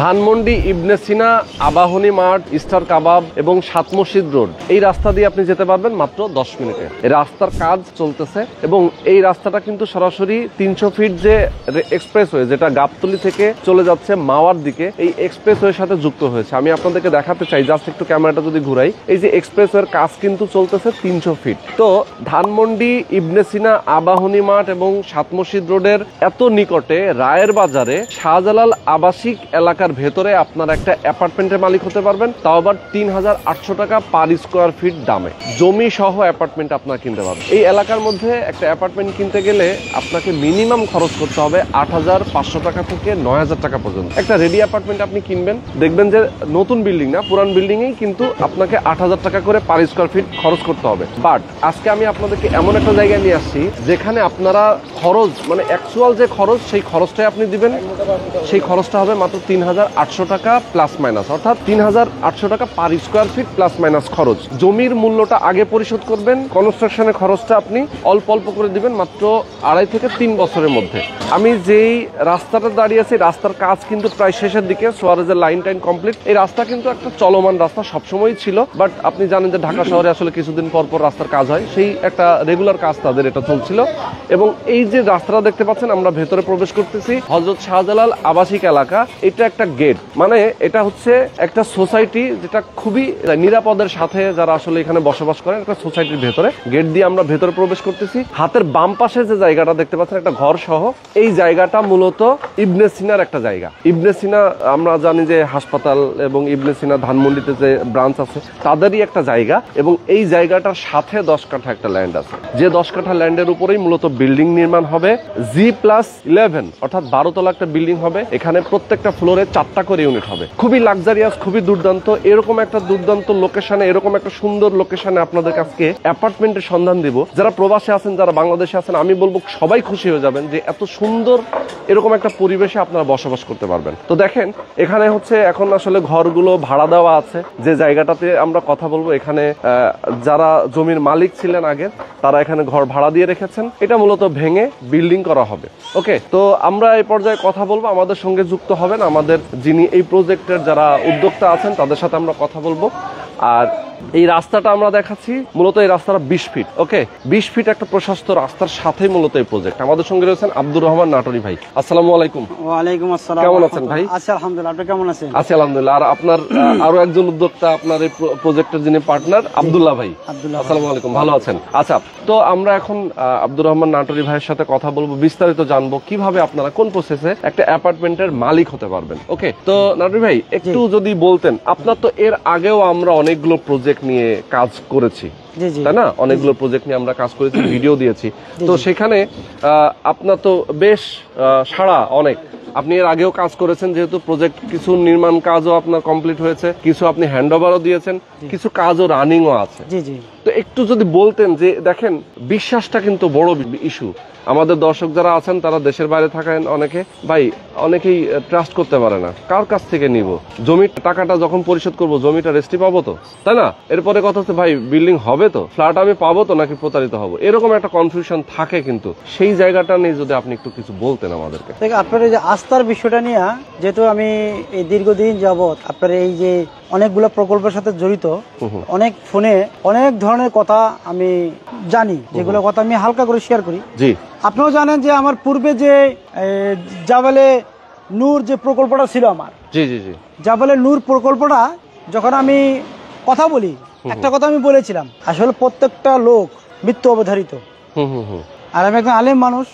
ধানমন্ডি ইবনে সিনা, আবাহনী মাঠ, স্টার কাবাব এবং সাত মসজিদ রোড, এই রাস্তা দিয়ে আপনি যেতে পারবেন মাত্র 10 মিনিটে। এই রাস্তার কাজ চলতেছে এবং এই রাস্তাটা কিন্তু সরাসরি 300 ফিট যে এক্সপ্রেসওয়ে, যেটা গাবতলী থেকে চলে যাচ্ছে মাওয়ার দিকে, এই এক্সপ্রেসওয়ের সাথে যুক্ত হয়েছে। আমি আপনাদেরকে দেখাতে চাই, জাস্ট একটু ক্যামেরাটা যদি ঘুরাই, এই যে এক্সপ্রেসওয়ের কাজ কিন্তু চলতেছে 300 ফিট। তো ধানমন্ডি ইবনে সিনা, আবাহনী মাঠ এবং সাত মসজিদ রোডের এত নিকটে রায়ের বাজারে শাহজালাল আবাসিক এলাকার ভেতরে আপনারা একটা অ্যাপার্টমেন্টের মালিক হতে পারবেন, তাও আবার 3800 টাকা পার স্কোয়ার ফিট দামে জমি সহ অ্যাপার্টমেন্ট আপনারা কিনতে পারবেন। এই এলাকার মধ্যে একটা অ্যাপার্টমেন্ট কিনতে গেলে আপনাকে মিনিমাম খরচ করতে হবে 8500 টাকা থেকে 9000 টাকা পর্যন্ত। একটা রেডি অ্যাপার্টমেন্ট আপনি কিনবেন, দেখবেন যে নতুন বিল্ডিং না, পুরান বিল্ডিংয়েই কিন্তু আপনাকে 8000 টাকা করে পার স্কোয়ার ফিট খরচ করতে হবে। বাট আজকে আমি আপনাদেরকে এমন একটা জায়গায় নিয়ে আসছি যেখানে আপনারা খরচ, মানে অ্যাকচুয়াল যে খরচ, সেই খরচটাই আপনি দিবেন। সেই খরচটা হবে মাত্র 3800 টাকা প্লাস মাইনাস, অর্থাৎ 3800 টাকা per square feet plus minus খরচ। জমির মূল্যটা আগে পরিশোধ করবেন, কনস্ট্রাকশনের খরচটা আপনি অল্প অল্প করে দিবেন মাত্র 2.5 থেকে 3 বছরের মধ্যে। আমি যেই রাস্তাটা দাঁড়িয়ে আছি, রাস্তার কাজ কিন্তু প্রায় শেষের দিকে, সোয়ারেজের লাইন টাইন কমপ্লিট। এই রাস্তা কিন্তু একটা চলমান রাস্তা সবসময়ই ছিল, বাট আপনি জানেন যে ঢাকা শহরে আসলে কিছুদিন পর পর রাস্তার কাজ হয়, সেই একটা রেগুলার কাজ তাদের এটা চলছিল। এবং এই যে রাস্তাটা দেখতে পাচ্ছেন, আমরা ভেতরে প্রবেশ করতেছি হযরত শাহজালাল আবাসিক এলাকা। এটা একটা গেট, মানে এটা হচ্ছে একটা সোসাইটি, যেটা খুবই নিরাপদের সাথে যারা আসলে এখানে বসবাস করেন, একটা সোসাইটির ভেতরে গেট দিয়ে আমরা ভেতরে প্রবেশ করতেছি। হাতের বাম পাশে যে জায়গাটা দেখতে পাচ্ছেন, একটা ঘর সহ, এই জায়গাটা মূলত ইবনে সিনার একটা জায়গা। ইবনে সিনা আমরা জানি যে হাসপাতাল এবং ইবনে সিনা ধানমন্ডিতে যে ব্রাঞ্চ আছে তাদেরই একটা জায়গা, এবং এই জায়গাটার সাথে 10 কাঠা একটা ল্যান্ড আছে। যে 10 কাঠা ল্যান্ডের উপরেই মূলত বিল্ডিং নির্মাণ হবে, G+11, অর্থাৎ 12 তলা একটা বিল্ডিং হবে। এখানে প্রত্যেকটা ফ্লোরে 4টা করে ইউনিট হবে। খুবই লাক্সারিয়াস, খুবই দুর্দান্ত। এরকম একটা দুর্দান্ত লোকেশনে, এরকম একটা সুন্দর লোকেশনে আপনাদের কাছে অ্যাপার্টমেন্টের সন্ধান দিব। যারা প্রবাসে আছেন, যারা বাংলাদেশে আছেন, আমি বলবো সবাই খুশি হয়ে যাবেন যে এত সুন্দর এরকম একটা পরিবেশে আপনারা বসবাস করতে পারবেন। তো দেখেন, এখানে হচ্ছে এখন আসলে ঘরগুলো ভাড়া দেওয়া আছে। যে জায়গাটাতে আমরা কথা বলবো, এখানে যারা জমির মালিক ছিলেন আগে, তারা এখানে ঘর ভাড়া দিয়ে রেখেছেন। এটা মূলত ভেঙে বিল্ডিং করা হবে। ওকে, তো আমরা এই পর্যায়ে কথা বলবো। আমাদের সঙ্গে যুক্ত হবেন আমাদের যিনি এই প্রজেক্টের যারা উদ্যোক্তা আছেন, তাদের সাথে আমরা কথা বলবো। আর এই রাস্তাটা আমরা দেখাচ্ছি, মূলত এই রাস্তাটা 20 ফিট। ওকে, 20 ফিট একটা প্রশস্ত রাস্তার সাথে মূলত এই প্রজেক্ট। আমাদের সঙ্গে রয়েছেন আব্দুর রহমান নাটোরি ভাই। আসসালামু আলাইকুম। ওয়ালাইকুম আসসালাম। কেমন আছেন ভাই? আচ্ছা, আলহামদুলিল্লাহ। আপনি কেমন আছেন? আছি আলহামদুলিল্লাহ। আর আপনার আরো একজন উদ্যোক্তা, আপনার এই প্রজেক্টের যিনি পার্টনার, আব্দুল্লাহ ভাই। আসসালামু আলাইকুম, ভালো আছেন? আচ্ছা, তো আমরা এখন আব্দুর রহমান নাটোরি ভাইয়ের সাথে কথা বলবো, বিস্তারিত জানবো কিভাবে আপনারা কোন প্রসেসে একটা অ্যাপার্টমেন্টের মালিক হতে পারবেন। ওকে, তো নাটোরি ভাই একটু যদি বলতেন, আপনার তো এর আগেও আমরা অনেকগুলো প্রজেক্ট নিয়ে কাজ করেছি, তাই না? অনেকগুলো প্রজেক্ট নিয়ে আমরা কাজ করেছি, ভিডিও দিয়েছি। তো সেখানে আপনার তো বেশ সাড়া অনেক। আপনি এর আগেও কাজ করেছেন, যেহেতু প্রজেক্ট কিছু নির্মাণ কাজও আপনার কমপ্লিট হয়েছে, কিছু আপনি হ্যান্ডওভারও দিয়েছেন, কিছু কাজও রানিংও আছে। তো একটু যদি বলতেন যে, দেখেন বিশ্বাসটা কিন্তু বড় ইস্যু। আমাদের দর্শক যারা আছেন তারা দেশের বাইরে থাকেন অনেকে, ভাই অনেকেই ট্রাস্ট করতে পারে না, কার কাছ থেকে নিব, জমির টাকাটা যখন পরিশোধ করব জমিটা রেস্টি পাবো তো, তাই না? এরপরে কথা হচ্ছে, ভাই বিল্ডিং হবে তো, ফ্ল্যাট আমি পাবো তো, নাকি প্রতারিত হবো, এরকম একটা কনফিউশন থাকে। কিন্তু সেই জায়গাটা নিয়ে যদি আপনি একটু কিছু বলতেন আমাদেরকে। আপনার এই যে আস্থার বিষয়টা নিয়ে, যেহেতু আমি এই দীর্ঘদিন যাবত আপনার এই যে অনেকগুলো প্রকল্পের সাথে জড়িত, অনেক ফোনে অনেক ধরনের কথা আমি জানি, যেগুলো কথা আমি হালকা করে শেয়ার করি। জি, আপনিও জানেন যে আমার পূর্বে যে জাবালে নূর যে প্রকল্পটা ছিল আমার, জি জি জি, জাবালে নূর প্রকল্পটা যখন আমি কথা বলি, একটা কথা আমি বলেছিলাম, আসলে প্রত্যেকটা লোক মৃত্যু অবধারিত। আর আমি একজন আলেম মানুষ,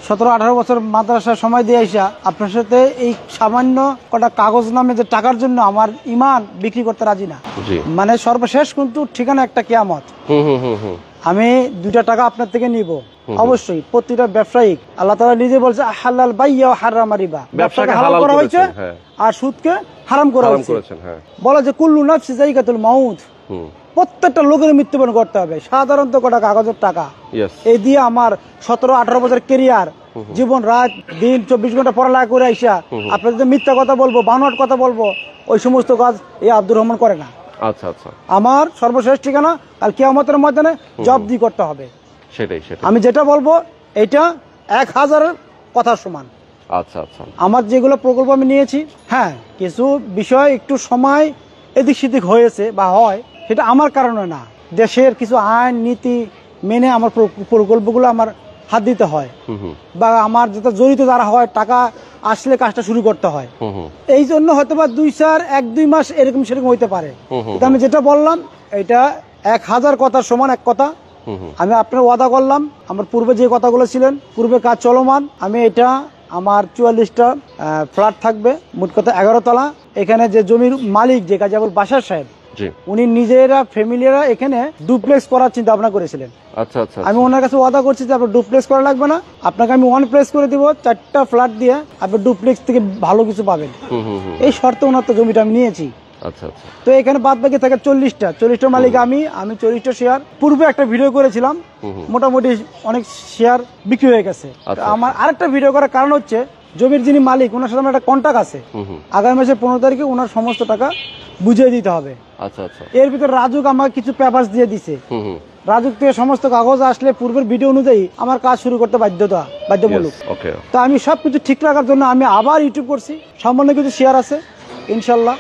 17-18 বছর মাদ্রাসার সময় দিয়ে আসা আপনার সাথে এই সামান্য কটা কাগজ নামে যে টাকার জন্য আমার ইমান বিক্রি করতে রাজি না। মানে সর্বশেষ কিন্তু ঠিকানা একটা কিয়ামত। আমি 2টা টাকা আপনার থেকে নিব, অবশ্যই প্রতিটা ব্যবসায়িক, আল্লাহ তাআলা নিজে বলছে হালাল বাইয়া ও হারাম রিবা, ব্যবসাকে হালাল করা হয়েছে আর সুদকে হারাম করা হয়েছে। বলা যে কুল্লু নাফসি যায়িকাতুল মাউত, প্রত্যেকটা লোকের মৃত্যুবরণ করতে হবে। সাধারণত কটা কাগজের টাকা, এই দিয়ে আমার 17-18 বছর কেরিয়ার, জীবন রাত দিন 24 ঘন্টা পড়ালেখা করে আইসা আপনার যদি মিথ্যা কথা বলবো, বানোয়াট কথা বলবো, ওই সমস্ত কাজ এই আব্দুর রহমান করে না। আচ্ছা আচ্ছা, আমার সর্বশেষ ঠিকানা কাল কিয়ামতের ময়দানে জবাবদিহি করতে হবে। সেটাই, আমি যেটা বলবো এটা 1000 কথার সমান। আচ্ছা আচ্ছা। আমার যেগুলো প্রকল্প আমি নিয়েছি, হ্যাঁ কিছু বিষয় একটু সময় এদিক সেদিক হয়েছে বা হয়, সেটা আমার কারণে না, দেশের কিছু আইন নীতি মেনে আমার প্রকল্পগুলো আমার হাত দিতে হয়, বা আমার যেটা জড়িত যারা হয় টাকা আসলে কাজটা শুরু করতে হয়। এই জন্য হয়তো বা 1-2 মাস এরকম সেরকম হইতে পারে। কিন্তু আমি যেটা বললাম এটা 1000 কথার সমান এক কথা। আমি আপনার ওয়াদা করলাম, আমার পূর্বে যে কথাগুলো ছিলেন, পূর্বে কাজ চলমান, আমি এটা আমার 44টা ফ্ল্যাট থাকবে, মোট কথা 11 তলা। এখানে যে জমির মালিক যে কাজী বাশার সাহেব, উনি নিজেরা ফ্যামিলিরা এখানে ডুপ্লেক্স করার চিন্তা ভাবনা করেছিলেন। আচ্ছা আচ্ছা। আমি ওনার কাছে ওয়াদা করছি যে আপনার ডুপ্লেক্স করা লাগবে না, আপনাকে আমি ওয়ান প্লেস করে দিব, 4টা ফ্ল্যাট দিয়ে আপনি ডুপ্লেক্স থেকে ভালো কিছু পাবেন। এই শর্তে ওনার তো জমিটা আমি নিয়েছি। আচ্ছা আচ্ছা। তো এখানে বাদ বাকি থাকে 40টা মালিক আমি 40টা শেয়ার। পূর্বে একটা ভিডিও করেছিলাম, মোটামুটি অনেক শেয়ার বিক্রি হয়ে গেছে। আমার আরেকটা ভিডিও করার কারণ হচ্ছে জমির যিনি মালিক ওনার সাথে আমার একটা কন্ট্যাক্ট আছে, আগামী মাসের 15 তারিখে ওনার সমস্ত টাকা বুঝিয়ে দিতে হবে। আচ্ছা আচ্ছা। এর ভিতর রাজুক আমাকে কিছু পেপারস দিয়ে দিছে, রাজুক থেকে সমস্ত কাগজ আসলে পূর্বের ভিডিও অনুযায়ী আমার কাজ শুরু করতে বাধ্যতামূলক। তো আমি সবকিছু ঠিক রাখার জন্য আমি আবার ইউটিউব করছি, সামান্য কিছু শেয়ার আছে, ইনশাল্লাহ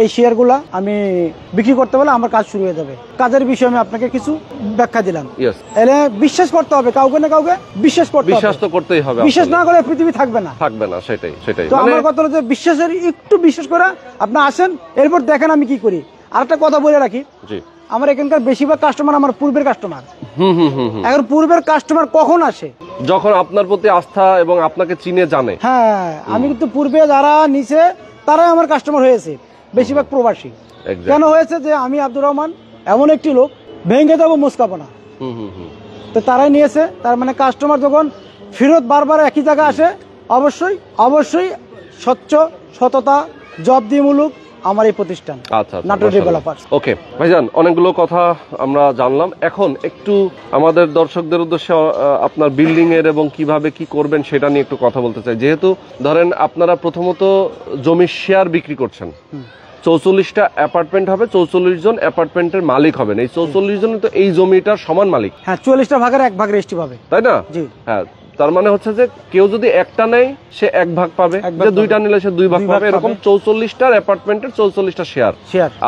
এই শেয়ারগুলা আমি বিক্রি করতে পারলে আমার কাজ শুরু হয়ে যাবে। কাজের বিষয়ে আমি আপনাকে কিছু ব্যাখ্যা দিলাম। এলে বিশ্বাস করতে হবে, কাউকে না কাউকে বিশ্বাস করতে হবে। বিশ্বাস তো করতেই হবে, বিশ্বাস না করে পৃথিবী থাকবে না। সেটাই সেটাই। তো আমার কথা হলো যে বিশ্বাসের একটু বিশ্বাস করে আপনি আসেন, এরপর দেখেন আমি কি করি। আরেকটা কথা বলে রাখি, আমার এখানকার বেশিরভাগ কাস্টমার আমার পূর্বের কাস্টমার। এখন পূর্বের কাস্টমার কখন আসে? যখন আপনার প্রতি আস্থা এবং আপনাকে চিনে জানে। হ্যাঁ, আমি কিন্তু পূর্বে যারা নিচে তারাই আমার কাস্টমার হয়েছে, বেশিরভাগ প্রবাসী। কেন হয়েছে? যে আমি আব্দুর রহমান এমন একটি লোক, ভেঙে দেবো মুস্কাবো না, তো তারাই নিয়েছে। তার মানে কাস্টমার যখন ফেরত বারবার একই জায়গায় আসে, অবশ্যই অবশ্যই স্বচ্ছ, সততা, জবাবদিহিমূলক আমার এই প্রতিষ্ঠান নাটোর ডেভেলপার। ওকে ভাইজান, অনেকগুলো কথা আমরা জানলাম। এখন একটু আমাদের দর্শকদের উদ্দেশ্যে আপনার বিল্ডিং এর এবং কিভাবে কি করবেন সেটা নিয়ে একটু কথা বলতে চাই। যেহেতু ধরেন আপনারা প্রথমত জমির শেয়ার বিক্রি করছেন, 44টা অ্যাপার্টমেন্ট হবে, 44 জন অ্যাপার্টমেন্টের মালিক হবেন। এই 44 জন তো এই জমিটার সমান মালিক। হ্যাঁ, 44টা ভাগের 1 ভাগ রেজিস্ট্রি পাবে, তাই না? জি হ্যাঁ, তার মানে হচ্ছে যে কেউ যদি একটা নেয় সে 1 ভাগ পাবে, যে 2টা নিলে সে 2 ভাগ পাবে। এরকম 44টার অ্যাপার্টমেন্টের 44টা শেয়ার।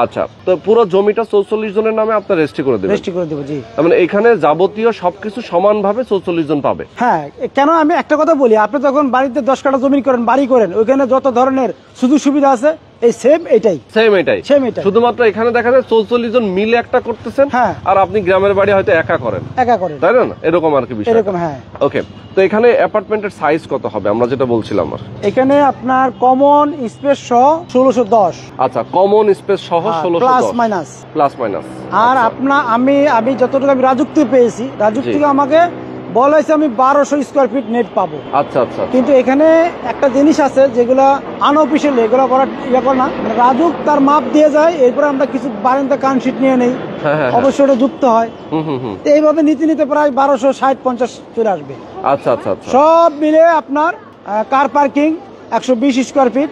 আচ্ছা, তো পুরো জমিটা 44 জনের নামে আপনার রেজিস্ট্রি করে দেবেন? রেজিস্ট্রি করে দেব, জি। তার মানে এখানে যাবতীয় সবকিছু সমানভাবে 44 জন পাবে। হ্যাঁ, কেন আমি একটা কথা বলি, আপনি যখন বাড়িতে 10 কাঠা জমি করেন, বাড়ি করেন, ওইখানে যত ধরনের সুযোগ সুবিধা আছে এই সেম এটাই। শুধুমাত্র এখানে দেখা যায় 44 জন মিলে একটা করতেছেন, আর আপনি গ্রামের বাড়ি হয়তো একা করেন, তাই না? এরকম আর কি বিষয়। এরকম, হ্যাঁ। ওকে, তো এখানে অ্যাপার্টমেন্টের সাইজ কত হবে আমরা যেটা বলছিলাম? এখানে আপনার কমন স্পেস সহ 1610। আচ্ছা, কমন স্পেস সহ 1610 প্লাস মাইনাস। আর আপনার আমি যতটুকু আমি রাজুক থেকে পেয়েছি, রাজুক থেকে আমাকে বলা হয়েছে আমি 1200 স্কোয়ার ফিট নেট পাবো। আচ্ছা আচ্ছা। কিন্তু এখানে একটা জিনিস আছে যেগুলা আনঅফিসিয়াল, এগুলো করার ইয়ে করে না, রাজুক তার মাপ দিয়ে যায়, এরপরে আমরা কিছু বারান্দা কাউন্টশিট নিয়ে নেই, অবশ্যই ওটা যুক্ত হয়। এইভাবে নিতে নিতে প্রায় 1260-50 চলে আসবে। আচ্ছা আচ্ছা। সব মিলে আপনার car parking 120 square feet,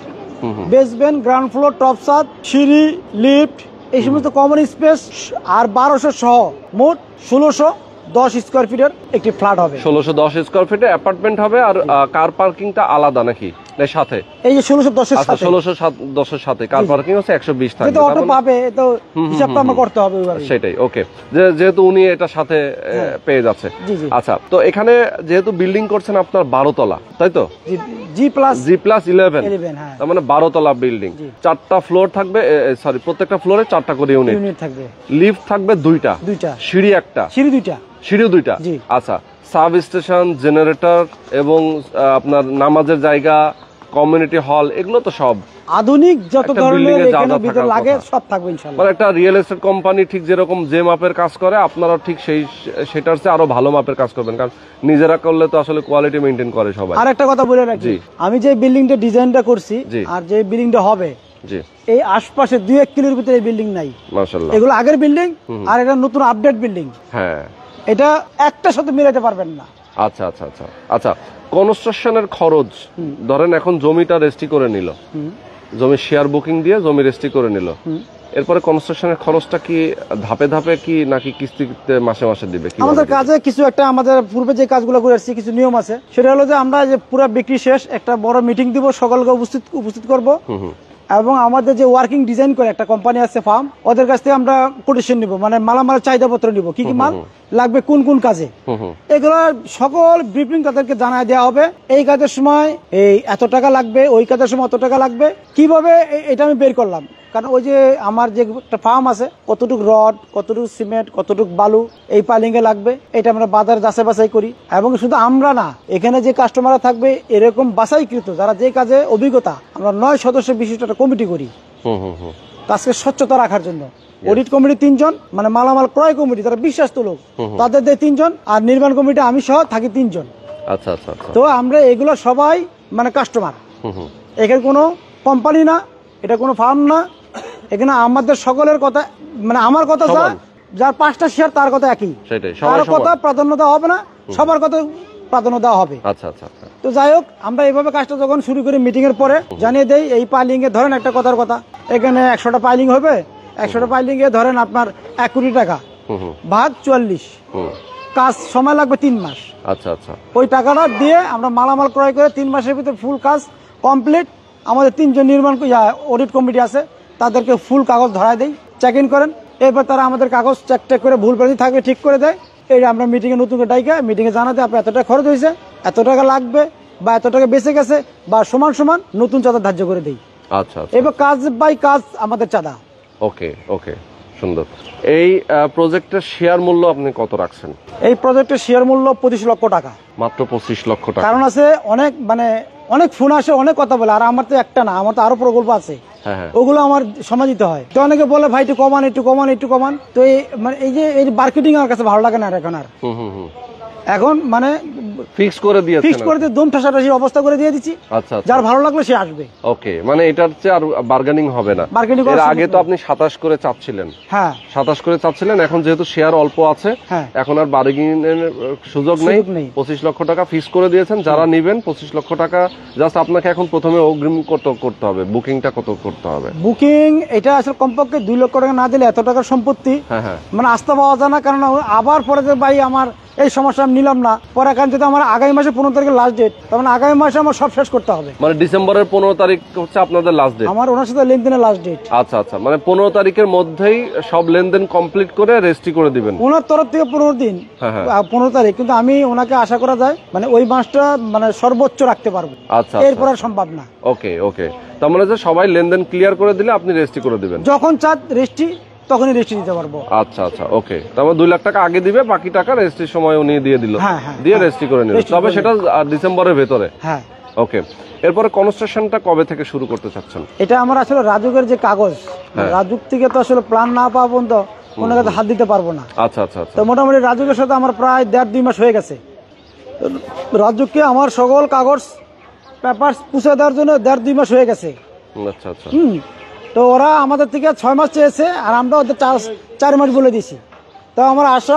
basement, ground floor, top ছাদ, সিঁড়ি, লিফট, এই সমস্ত কমন স্পেস আর 1200 সহ মোট 1610 স্কোয়ার ফিটের একটি ফ্ল্যাট হবে। 1610 স্কোয়ার ফিটের অ্যাপার্টমেন্ট হবে। আর কার পার্কিংটা আলাদা নাকি? সাথে এই যে 1610 এর সাথে 1610 এর সাথে কার পার্কিং হচ্ছে 120 থাকবে। তো অটো পাবে, তো হিসাবটা আমরা করতে হবে ওইভাবে। সেটাই। ওকে, যেহেতু উনি এটা সাথে পেয়ে যাচ্ছে। আচ্ছা, তো এখানে যেহেতু বিল্ডিং করছেন আপনার 12 তলা, তাই তো? G+11, তার মানে 12 তলা বিল্ডিং। 4টা ফ্লোর থাকবে, সরি প্রত্যেকটা ফ্লোরে 4টা করে ইউনিট থাকবে। লিফট থাকবে 2টা, সিঁড়ি 1টা, সিঁড়িও 2টা। আচ্ছা, সাব স্টেশন, জেনারেটর এবং আপনার নামাজের জায়গা, কমিউনিটি হল, এগুলো তো সব আধুনিক যত ধরনের এখানে ভিতর লাগে সব থাকবে ইনশাআল্লাহ। মানে একটা রিয়েল এস্টেট কোম্পানি ঠিক যেরকম যে মাপের কাজ করে, আপনারা ঠিক সেটার চেয়ে আরো ভালো মাপের কাজ করবেন, কারণ নিজেরা করলে তো আসলে কোয়ালিটি মেইনটেইন করে সবাই। আর একটা কথা বলে রাখি, আমি যে বিল্ডিংটা ডিজাইনটা করছি আর যে বিল্ডিংটা হবে, এই আশপাশে 2-1 কিলোর ভিতরে এই বিল্ডিং নাই, মাশাআল্লাহ। এগুলো আগের বিল্ডিং আর এটা নতুন আপডেট বিল্ডিং। হ্যাঁ, এটা একটার সাথে মিলাতে পারবেন না। আচ্ছা আচ্ছা আচ্ছা। আচ্ছা, কনস্ট্রাকশনের খরচ ধরেন এখন জমিটা রেজিস্ট্রি করে নিল, জমি শেয়ার বুকিং দিয়ে জমি রেজিস্ট্রি করে নিল, এরপরে কনস্ট্রাকশনের খরচটা কি ধাপে ধাপে কি নাকি কিস্তিতে মাসে মাসে দিবে? কি আমাদের কাজে কিছু একটা আমাদের পূর্বে যে কাজগুলো করে আসছি কিছু নিয়ম আছে, সেটা হলো যে আমরা যে পুরো বিক্রি শেষ একটা বড় মিটিং দিব, সকলকে উপস্থিত করব এবং আমাদের যে ওয়ার্কিং ডিজাইন করে একটা কোম্পানি আছে ফার্ম, ওদের কাছ থেকে আমরা কোটেশন নিব, মানে মালামাল চাহিদাপত্র নিব, কি কি মাল লাগবে কোন কোন কাজে, এগুলো সকল ব্রিফিং তাদেরকে জানায় দেওয়া হবে। এই কাজের সময় এই এত টাকা লাগবে, ওই কাজের সময় অত টাকা লাগবে, কিভাবে এটা আমি বের করলাম। কারণ ওই যে আমার যে একটা ফার্ম আছে, কতটুকু রড, কতটুকু সিমেন্ট, কতটুকু বালু এই পাইলিং এ লাগবে, এটা আমরা বাজার যাচাই বাছাই করি। এবং শুধু আমরা না, এখানে যে কাস্টমাররা থাকবে এরকম বাছাইকৃত যারা যে কাজে অভিজ্ঞতা, আমরা 9 সদস্য বিশিষ্ট একটা কমিটি করি কাজকে স্বচ্ছতা রাখার জন্য। অডিট কমিটি 3 জন, মানে মালামাল ক্রয় কমিটি যারা বিশ্বাস্ত লোক তাদের দেয় 3 জন, আর নির্মাণ কমিটি আমি সহ থাকি 3 জন। আচ্ছা আচ্ছা। তো আমরা এগুলো সবাই মানে কাস্টমার, এখানে কোনো কোম্পানি না, এটা কোনো ফার্ম না, এখানে আমাদের সকলের কথা, মানে আমার কথা যার 5টা শেয়ার তার কথা একই, তার কথা প্রাধান্য দেওয়া হবে না, সবার কথা প্রাধান্য দেওয়া হবে। আচ্ছা আচ্ছা। তো যাই হোক, আমরা এইভাবে কাজটা যখন শুরু করি মিটিং এর পরে জানিয়ে দেই এই পাইলিং এ ধরেন একটা কথার কথা, এখানে 100টা পাইলিং হবে, 100টা পাইলিং এ ধরেন আপনার 1 কোটি টাকা ভাগ 44, কাজ সময় লাগবে 3 মাস। আচ্ছা আচ্ছা। ওই টাকাটা দিয়ে আমরা মালামাল ক্রয় করে 3 মাসের ভিতরে ফুল কাজ কমপ্লিট। আমাদের 3 জন নির্মাণ অডিট কমিটি আছে, তাদেরকে ফুল কাগজ ধরায় দেই, চেক ইন করেন, এরপর তারা আমাদের কাগজ চেক করে ভুল প্রান্তি থাকলে ঠিক করে দেয়। এইটা আমরা মিটিং এ নতুন ডাইকা মিটিং এ জানাতে আপনার এত টাকা খরচ হয়েছে, এত টাকা লাগবে, বা এত টাকা বেঁচে গেছে, বা সমান সমান নতুন চাঁদা ধার্য করে দেই। আচ্ছা। এবার কাজ বাই কাজ আমাদের চাঁদা। ওকে ওকে, সুন্দর। এই প্রজেক্টের শেয়ার মূল্য আপনি কত রাখছেন? এই প্রজেক্টের শেয়ার মূল্য 25 লক্ষ টাকা। মাত্র 25 লক্ষ টাকা? কারণ আছে অনেক, মানে অনেক ফোন আসে, অনেক কথা বলে, আর আমার তো একটা না, আমার তো আরো প্রকল্প আছে, ওগুলো আমার সময় দিতে হয়। তো অনেকে বলে ভাই একটু কমান, একটু কমান, একটু কমান। তো মানে এই যে এই মার্কেটিং আমার কাছে ভালো লাগে না এখন মানে ফিক্স করে দিয়ে দম ঠাসাঠাসি অবস্থা করে দিয়ে দিচ্ছি। আচ্ছা, যার ভালো লাগলো সে আসবে। ওকে, মানে এটার চেয়ে আর বার্গেনিং হবে না। এর আগে তো আপনি 27 করে চাচ্ছিলেন। হ্যাঁ, 27 করে চাচ্ছিলেন, এখন যেহেতু শেয়ার অল্প আছে এখন আর বার্গেনিং এর সুযোগ নেই। 25 লক্ষ টাকা ফিক্স করে দিয়েছেন, যারা নেবেন 25 লক্ষ টাকা জাস্ট আপনাকে এখন প্রথমে অগ্রিম করতে হবে। বুকিংটা কত করতে হবে? বুকিং এটা আসলে কমপক্ষে 2 লক্ষ টাকা না দিলে এত টাকার সম্পত্তি মানে আস্থা পাওয়া যায় না। কারণ আবার পরে যে ভাই আমার এই সমস্যা আমি নিলাম না, পরে কারণ যদি আমার আগামী মাসে 15 তারিখে লাস্ট ডেট, তখন আগামী মাসে আমার সব শেষ করতে হবে। মানে ডিসেম্বরের 15 তারিখ হচ্ছে আপনাদের লাস্ট ডেট? আমার ওনার সাথে লেনদেনের লাস্ট ডেট। আচ্ছা আচ্ছা, মানে 15 তারিখের মধ্যেই সব লেনদেন কমপ্লিট করে রেজিস্ট্রি করে দিবেন ওনার তরফ থেকে 15 দিন, 15 তারিখ। কিন্তু আমি ওনাকে আশা করা যায় মানে ওই মাসটা মানে সর্বোচ্চ রাখতে পারবো। আচ্ছা, এরপর আর সম্ভব না। ওকে ওকে, তার মানে যে সবাই লেনদেন ক্লিয়ার করে দিলে আপনি রেজিস্ট্রি করে দিবেন? যখন চান রেজিস্ট্রি তখনই রেজিস্ট্রি দিতে পারবো। আচ্ছা আচ্ছা, ওকে। তারপর 2 লাখ টাকা আগে দিবে, বাকি টাকা রেজিস্ট্রির সময় উনি দিয়ে দিল, দিয়ে রেজিস্ট্রি করে নিল, তবে সেটা ডিসেম্বরের ভেতরে। হ্যাঁ, ওকে। এরপরে কনস্ট্রাকশনটা কবে থেকে শুরু করতে চাচ্ছেন? এটা আমার আসলে রাজুকের যে কাগজ, রাজুক থেকে তো আসলে প্ল্যান না পাওয়া পর্যন্ত কোনো কাছে হাত দিতে পারবো না। আচ্ছা আচ্ছা। তো মোটামুটি রাজুকের সাথে আমার প্রায় 1.5-2 মাস হয়ে গেছে। রাজুককে আমার সকল কাগজ পেপার পুষে দেওয়ার জন্য 1.5-2 মাস হয়ে গেছে। আচ্ছা আচ্ছা। তো ওরা আমাদের থেকে 6 মাস চেয়েছে, আর আমরা ওদের 4 মাস বলে দিয়েছি। তো আমার আশা,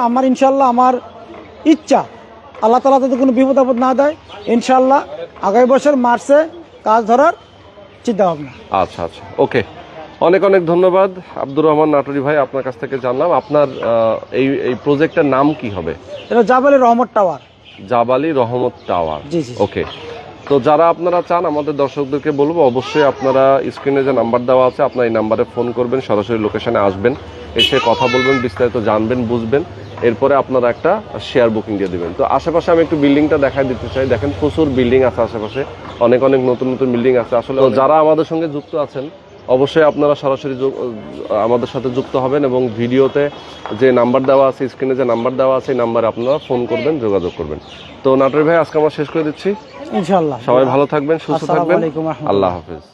আমার ইনশাল্লাহ, আমার ইচ্ছা, আল্লাহ তাআলা যাতে কোনো বিপদ আপদ না দেয়, ইনশাল্লাহ আগামী বছর মার্চে কাজ ধরার চিন্তা ভাবনা। আচ্ছা আচ্ছা, ওকে। অনেক অনেক ধন্যবাদ আব্দুর রহমান নাটোরি ভাই, আপনার কাছ থেকে জানলাম আপনার এই প্রজেক্টের নাম কি হবে? এটা জাবালি রহমত টাওয়ার। জাবালি রহমত টাওয়ার। জি জি। ওকে। তো যারা আপনারা চান, আমাদের দর্শকদেরকে বলবো অবশ্যই আপনারা স্ক্রিনে যে নাম্বার দেওয়া আছে আপনার এই নাম্বারে ফোন করবেন, সরাসরি লোকেশনে আসবেন, এসে কথা বলবেন, বিস্তারিত জানবেন, বুঝবেন, এরপরে আপনারা একটা শেয়ার বুকিং দিয়ে দিবেন। তো আশেপাশে আমি একটু বিল্ডিংটা দেখাই দিতে চাই। দেখেন প্রচুর বিল্ডিং আছে আশেপাশে, অনেক অনেক নতুন নতুন বিল্ডিং আছে। আসলে যারা আমাদের সঙ্গে যুক্ত আছেন অবশ্যই আপনারা সরাসরি আমাদের সাথে যুক্ত হবেন এবং ভিডিওতে যে নাম্বার দেওয়া আছে, স্ক্রিনে যে নাম্বার দেওয়া আছে, এই নাম্বারে আপনারা ফোন করবেন, যোগাযোগ করবেন। তো নাটোরি ভাই, আজকে আমরা শেষ করে দিচ্ছি ইনশাআল্লাহ। সবাই ভালো থাকবেন, সুস্থ থাকবেন। আল্লাহ হাফেজ।